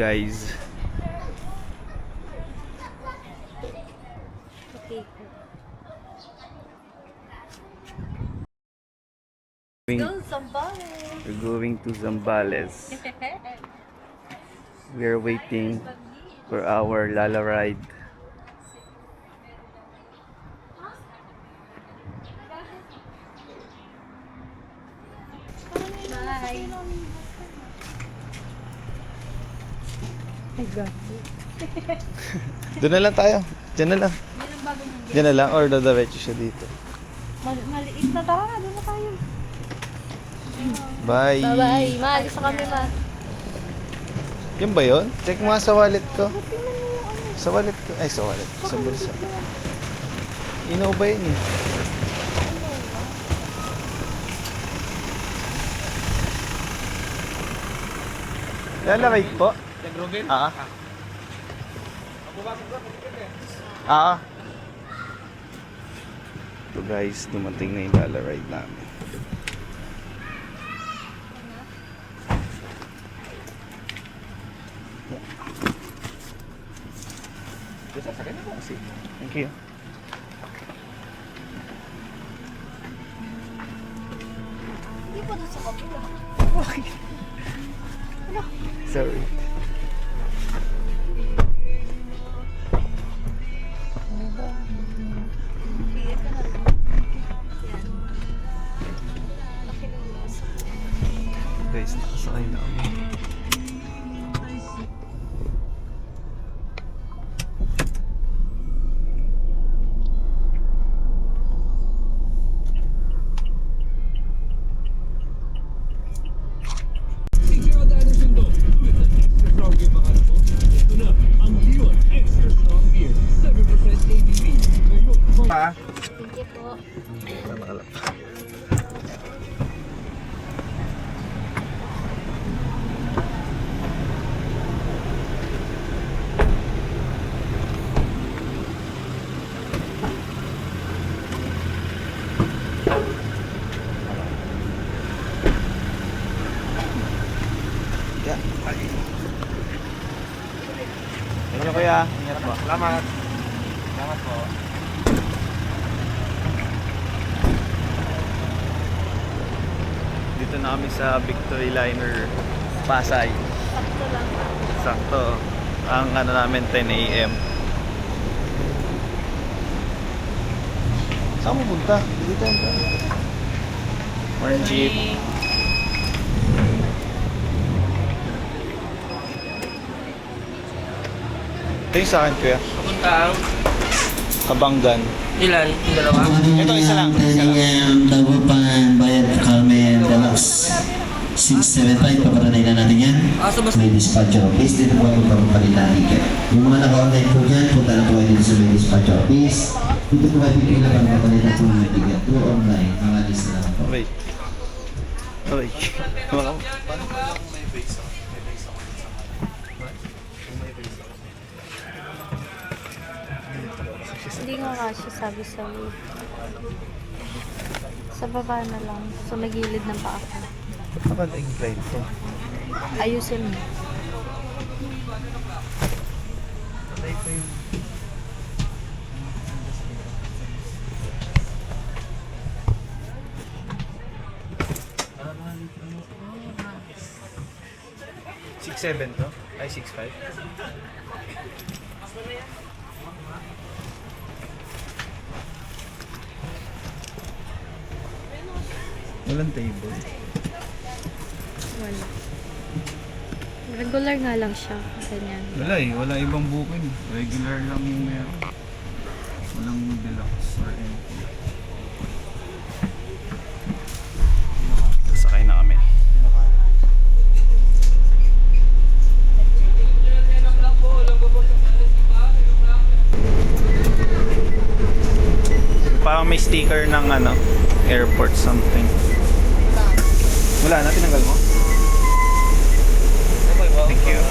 guys. Okay. Go Zambales! We're going to Zambales. We are waiting for our Lala ride. Bye! My God. Doon na lang tayo. Diyan na lang. Diyan na lang or dadaretso siya dito. Maliit na, tara na, doon na tayo. Bye. Bye-bye. Maalis na kami, ma. Yun ba yun? Check mo nga sa wallet ko. Sa wallet ko. Ay, sa wallet. Sa bulsa. Ino ba yun eh? Lalakay po. Ah. Ah. So guys, dumating na yung Lala ride namin. Thank you. Hindi po doon sa kapila. Sorry. Guys, nakasakay na kami. Thank you po. Ano kuya? Ingat po. Salamat. Salamat po. Dito na kami sa Victory Liner Pasay. Sakto lang. Sakto. Ang ano namin 10 AM. Saan mo punta? Dito tayo. Morning jeep. Ito yung sa akin kuya. Papunta Kabanggan. ilan? Yung dalawa? Ito isa lang. Isa lang. Dagupan, Bayan, Carmen, Deluxe 675, paparanay na natin yan. Ah, so basta May dispatcher office, dito po ay magpapalit ng ticket. Yung mga naka-online po dyan, punta na po kayo dito sa may dispatcher office. Dito po ay bigyan na magpapalit ng po yung ticket. To online, mga list na lang po. Okay. Okay. Wala. Hindi nga kasi sabi sa baba na lang. Sa may gilid ng paa ko. Baka nag-incline to. Ayusin mo. Six 7 to? Ay 6'5". Walang table. Wala. Regular nga lang siya. Ganyan. Wala eh, wala ibang booking. Regular lang yung meron. Walang deluxe or anything. Sakay na kami. Parang may sticker ng ano, airport something. Wala na, tinanggal mo? Thank you.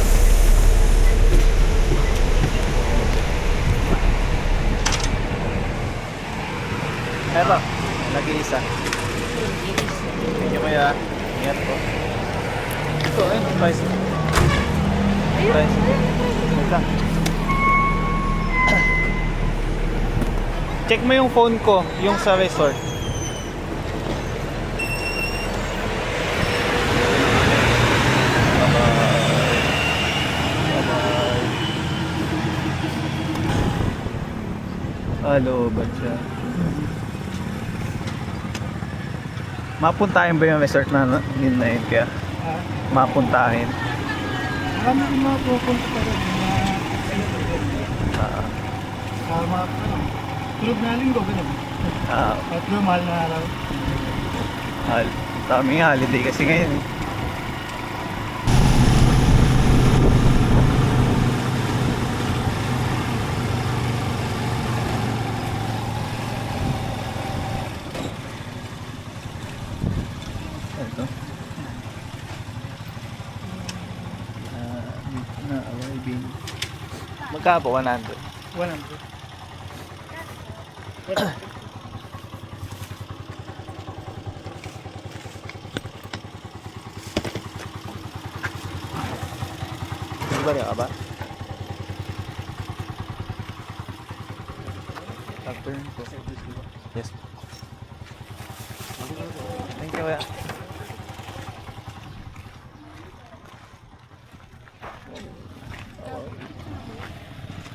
Eto, nag-iisa. Thank you kuya. Ingat po. Ito, ayun, price. Tricycle. Wait lang. Check mo yung phone ko, yung sa resort. Hello, ba't siya? Mapuntahin ba yung resort na yun na yun kaya? Mapuntahin. Marami rin mga pupunta pa rin. Mga tulog na linggo, ganun. At mahal na araw. Daming holiday kasi ngayon. Ito. Dito na, arriving. Magkano po? 100. 100. Balik ka ba? Turn po. Yes. Thank you.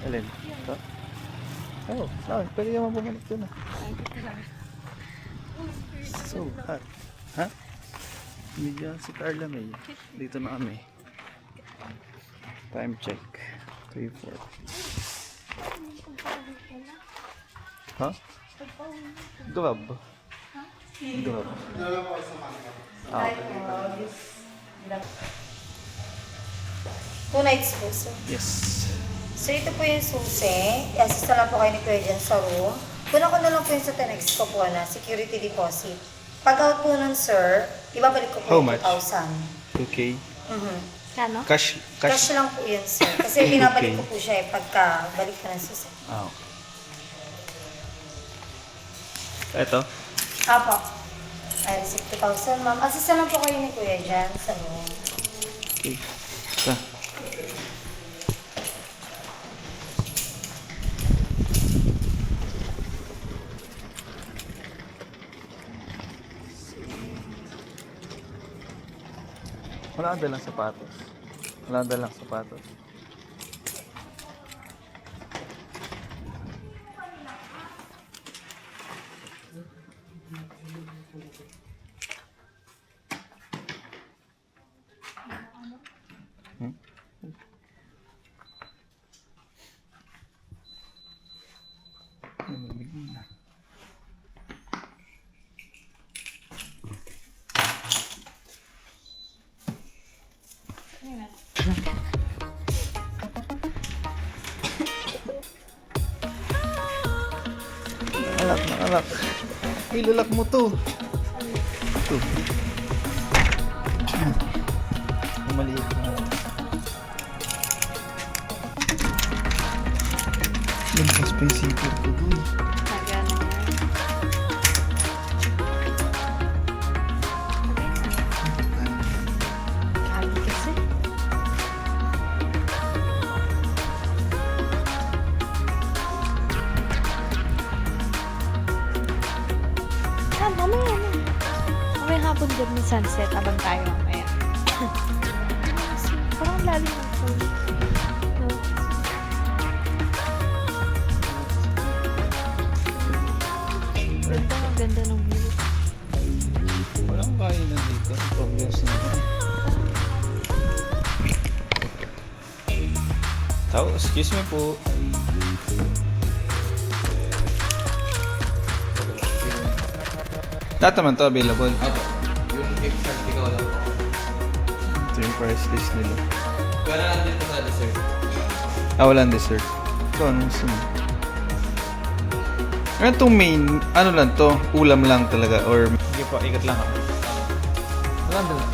Alin? Ito? Oh, saan? Pwede naman bumalik doon ah. So hot. Ha? Medyo si Carla May. Dito na kami. Time check. 3:40. Ha? Grab. Grab. Ah, okay. 2 nights po, sir. Yes. So, ito po yung susi. I-assist na lang po kayo ni Kuya dyan sa room. Kuna ko na lang po yung sa Tenex ko po na security deposit. Pag out po nun, sir, ibabalik ko How po much? 2,000. 2K. Kano? Cash. Cash lang po yun, sir. Kasi binabalik ko po siya pagka balik ko ng susi. Ah, okay. Ito. Apo. I received 2,000, ma'am. Assist na lang po kayo ni Kuya dyan sa room. Okay. Ito. Wala kang dalang sapatos. Wala kang dalang sapatos. Nakalak. Ilalak mo to. Ito. Maliit na. Lampas pa yung zipper ko doon. Taga na nga. Kali kasi. Mamaya na. Mamaya hapon din ng sunset abang tayo mamaya. Parang lalim ng phone. No? Ganda ng view. Walang kainan dito. Obvious na. Tao, excuse me po. Lahat naman to available. Opo. Yung extra ikaw lang po. Ito yung price list nila. Wala lang dito sa dessert. Walang dessert. Ito, anong gusto mo? Ano itong main, ano lang to? Ulam lang talaga or... Sige po, ikot lang ako. Walang dala.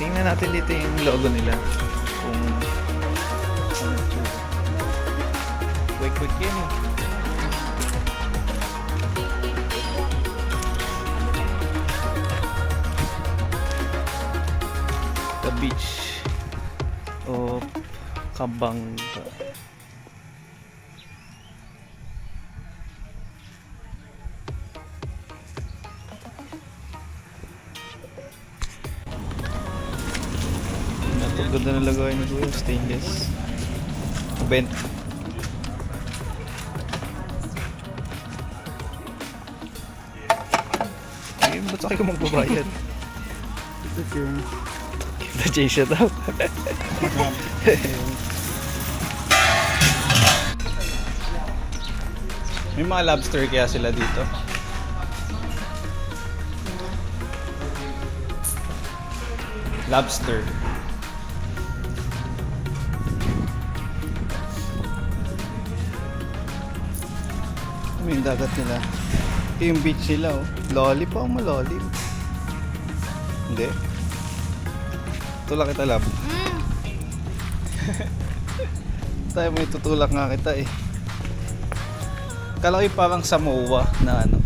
Tingnan natin dito yung logo nila. Kung... Ano ito? Quick yan eh. The beach. Kabangga. Ang ganda na lagay ni Kuya, stainless. Bent. Ay, ba't sa akin ka magbabayad? Ito yung The J shut up. May mga lobster kaya sila dito. Lobster. May dagat nila. Ito yung beach nila oh. Loli pa ang malalim. Hindi. Tulak kita lab. Tayo may tutulak nga kita eh. Kala ko yung parang Samoa na ano.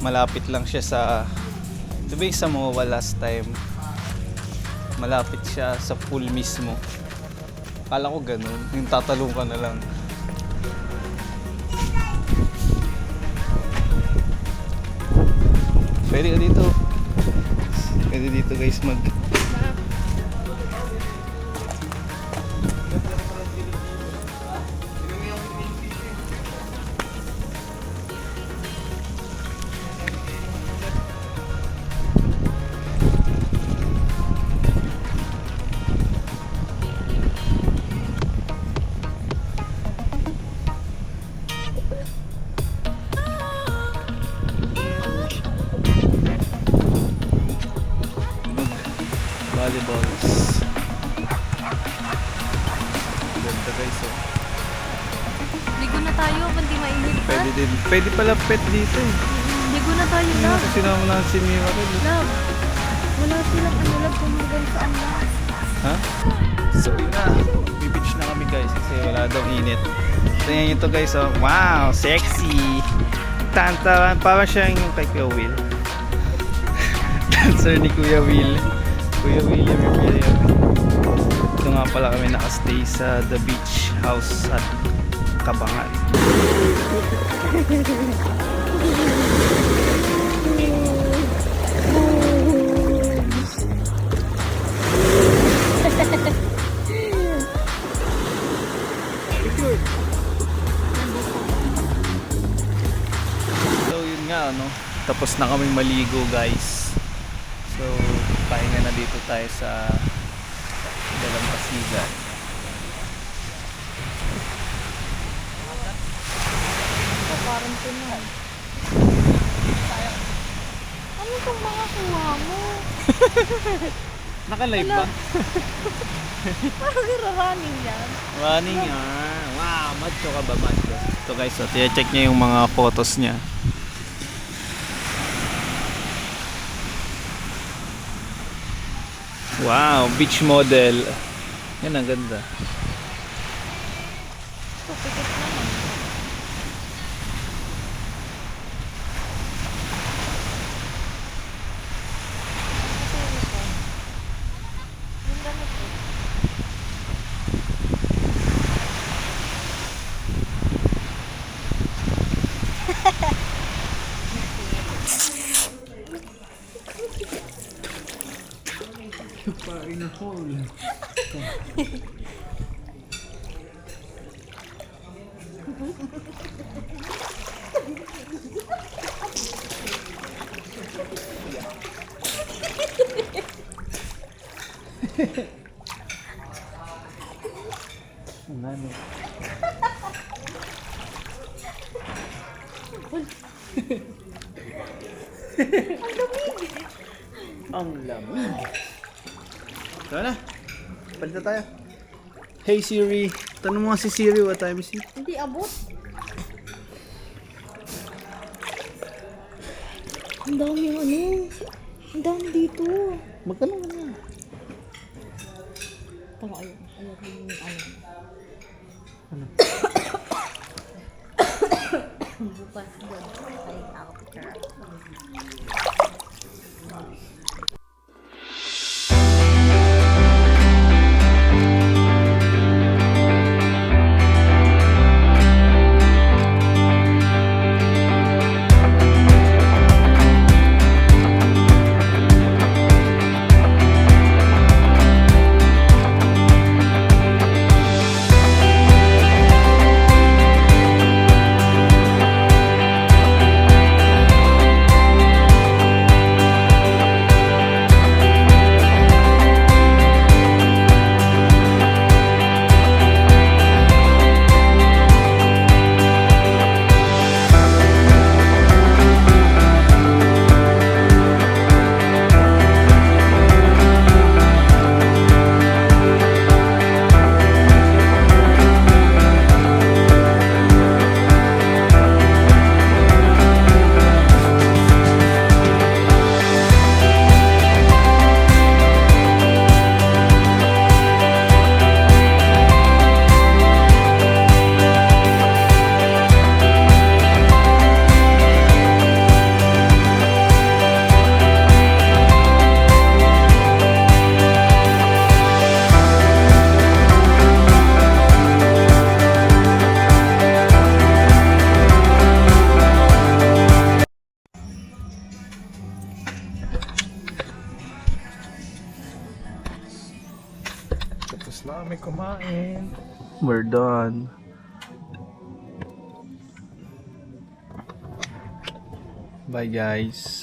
Malapit lang siya sa... Diba yung Samoa last time? Malapit siya sa pool mismo. Kala ko ganun. Yung tatalong ka na lang. Pwede ka dito. Pwede dito guys mag... volleyballs. Ganda guys oh. Ligo na tayo, pandi mainit pa. Pwede din. Pwede pala pet dito eh. Ligo na tayo, Hindi love. kasi naman natin si Miracle. Love. Wala silang ano, love, hanggang saan na. Ha? So yun na. Beach na kami guys kasi wala daw init. Tingnan nyo to guys oh. Wow! Sexy! Tantawan. Parang siyang yung kay Kuya Will. Dancer ni Kuya Will. Kuya William Imperial. Ito nga pala kami nakastay sa The Beach House at Kabangan. So yun nga ano, tapos na kaming maligo guys. So pahinga na dito tayo sa Dalampasigan. Parang tunan. Ano itong mga kuha mo? Naka-live ba? Parang running yan. Running ah. Wow, macho ka ba macho? Ito guys, so check niya yung mga photos niya. Wow, beach model. Yan ang ganda. Ito, pikit naman. Yung ganito. in a hole. Ano? Ang lamig. Tara na. Palit na tayo. Hey Siri. Tanong mo nga si Siri what time is it? Hindi abot. Ang dami yung ano. Ang dami dito. Magtanong na. Tama, ayun. Ayun yung ano. Ano? Bukas doon. Ay, ako picture. Tapos na kami kumain. We're done. Bye guys.